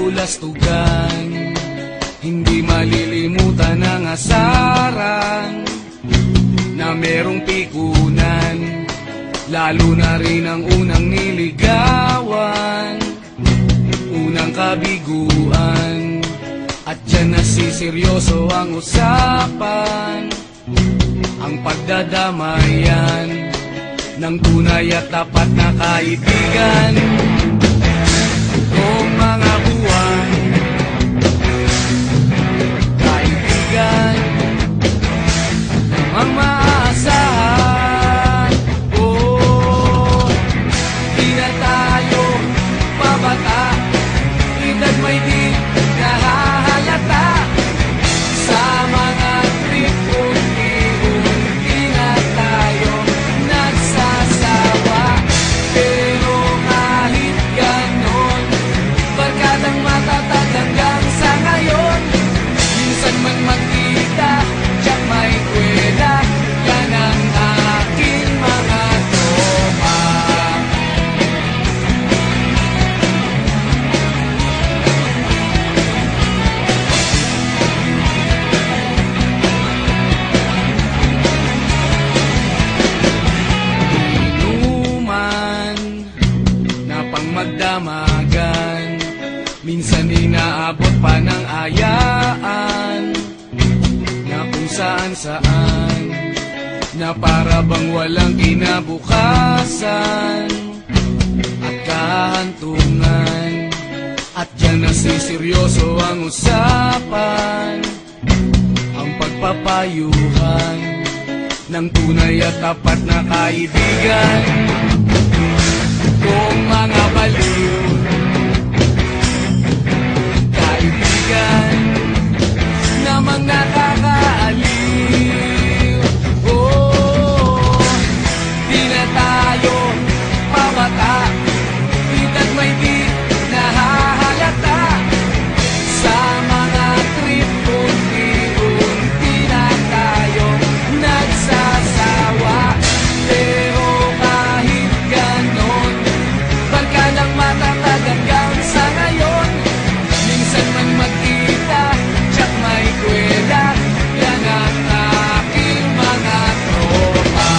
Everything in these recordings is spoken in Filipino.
nakabulastugan. Hindi malilimutan ang asaran na merong pikunan, lalo na rin ang unang niligawan, unang kabiguan. At dyan nasiseryoso ang usapan, ang pagdadamayan ng tunay at tapat na kaibigan. Kung mga buwan, kaibigan namang maaasahan. Oh, di na tayo pabata, edad may di nahahalata. Sa mga trip unti-unti na tayo nagsasawa. Pero kahit ganon, barkadang matatag hanggang sa ngayon. Minsan man magkita, tiyak may kwela, yan ang aking mga tropa. Inuman na pang magdamagan, minsan inaabot pa ng ayaan, na kung saan-saan, na para bang walang kinabukasan at kahantungan. At dyan nasiseryoso ang usapan, ang pagpapayuhan ng tunay at tapat na kaibigan. Kung mga baliw, kaibigan namang nakakaaliw. Oh, di na tayo pabata, edad may di nahahalata. Sa mga trip unti-unti na tayo nagsasawa. Pero kahit ganon, barkadang matatag hanggang sa ngayon. Minsan man magkita, tiyak may kwela, yan ang aking mga tropa.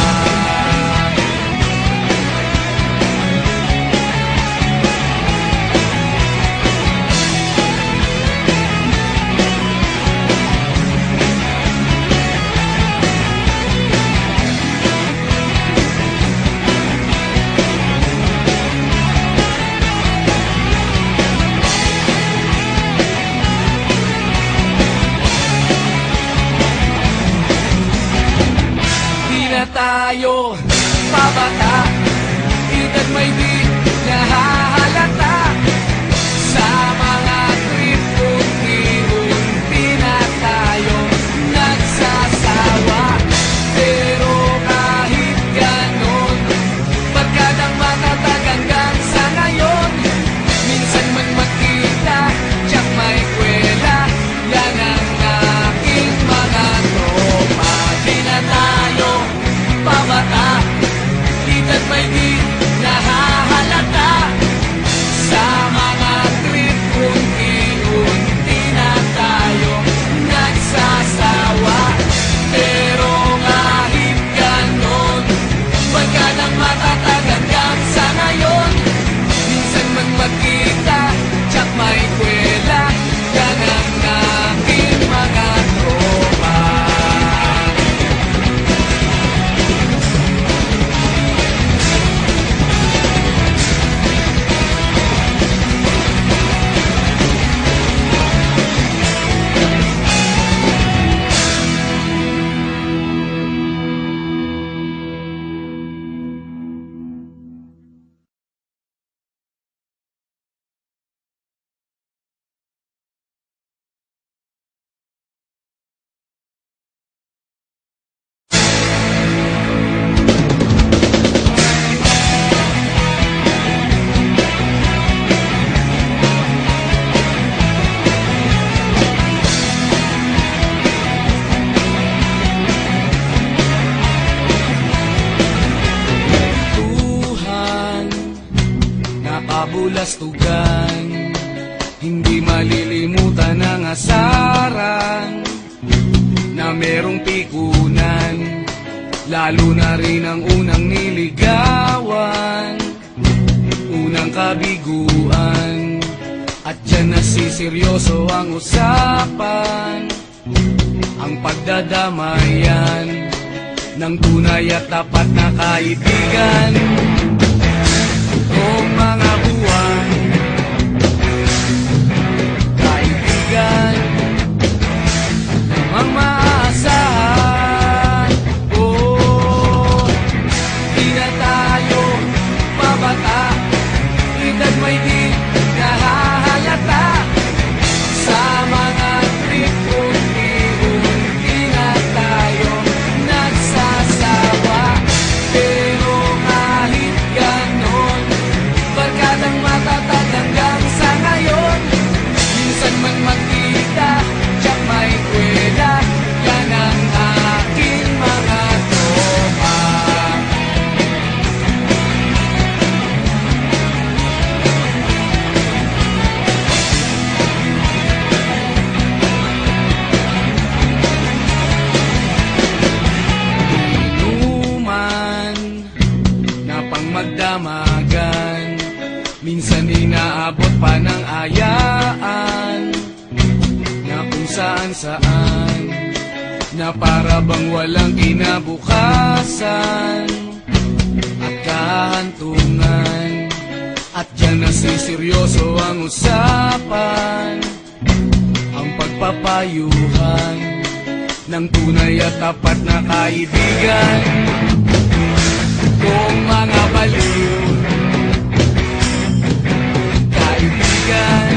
Di na tayo pabata, edad may di nahahalata. Sa mga trip unti-unti na tayo nagsasawa. Pero kahit ganon, barkadang matatag hanggang sa ngayon. Minsan man magkita, tiyak may kwela, yan ang aking mga tropa. Di na tayo pabata, edad may di nahahalata. Sa mga trip unti-unti na tayo nagsasawa. Pero kahit ganon, barkadang matatag hanggang sa ngayon. Minsan man magkita, tiyak may kwela, yan ang aking mga tropa. kabulastugan, hindi asaran na merong pikunan, lalo na rin ang unang niligawan, unang kabiguan. At dyan nasiseryoso ang usapan, ang pagdadamayan ng tunay at tapat na kaibigan. Kung mga buwan, kaibigan, namang maaasahan. Oh, di na tayo babata, edad may di nahahalata. Sa mga trip, unti-unti na tayo nagsasawa. Pero kahit ganon, barkadang matatag hanggang sa ngayon. Minsan man magkita, tiyak may kwela, yan ang aking mga tropa. Inuman na pang magdamagan, minsan inaabot pa ng ayaan, na kung saan-saan, na para bang walang kinabukasan at kahantungan. At dyan nasiseryoso ang usapan, ang pagpapayuhan ng tunay at tapat na kaibigan. Kung mga baliw, kaibigan,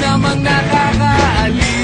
namang nakakaaliw.